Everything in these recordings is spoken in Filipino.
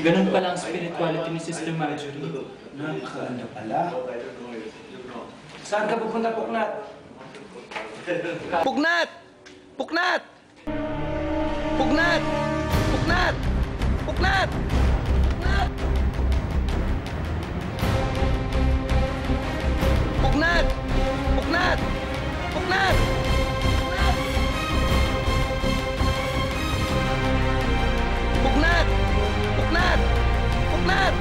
Ganun pala ang spirituality ni Sister Marjorie. Nakakaano pala. Saan ka pupunta, Puknat? Pugnat! Pugnat! Pugnat! Pugnat! Pugnat! Pugnat! Pugnat! Pugnat! Pugnat! Pugnat! Pugnat! Pugnat!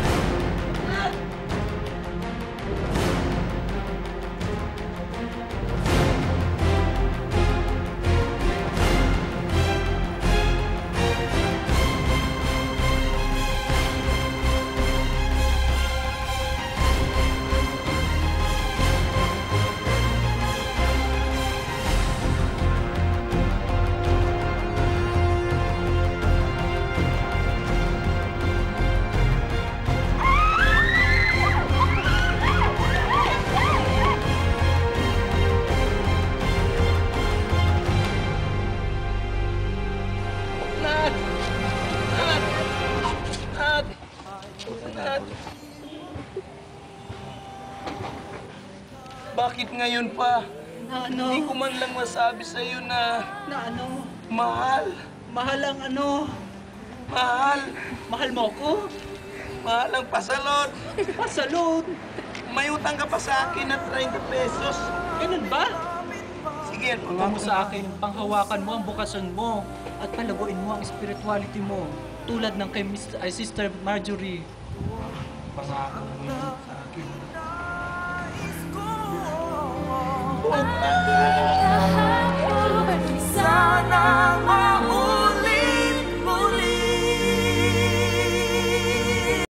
Pugnat! Bakit ngayon pa? Na ano? Hindi ko man lang masabi sa'yo na Na ano? mahal. Mahal ang ano? Mahal. Mahal mo ako? Mahal ang pasalot. Pasalot! May utang ka pa sa akin na 30 pesos. Ganun ba? Sige, Huwag mo sa akin, panghawakan mo ang bukasyon mo at palaguin mo ang spirituality mo tulad ng kay Sister Marjorie. Pangako mo yun sa akin. Sana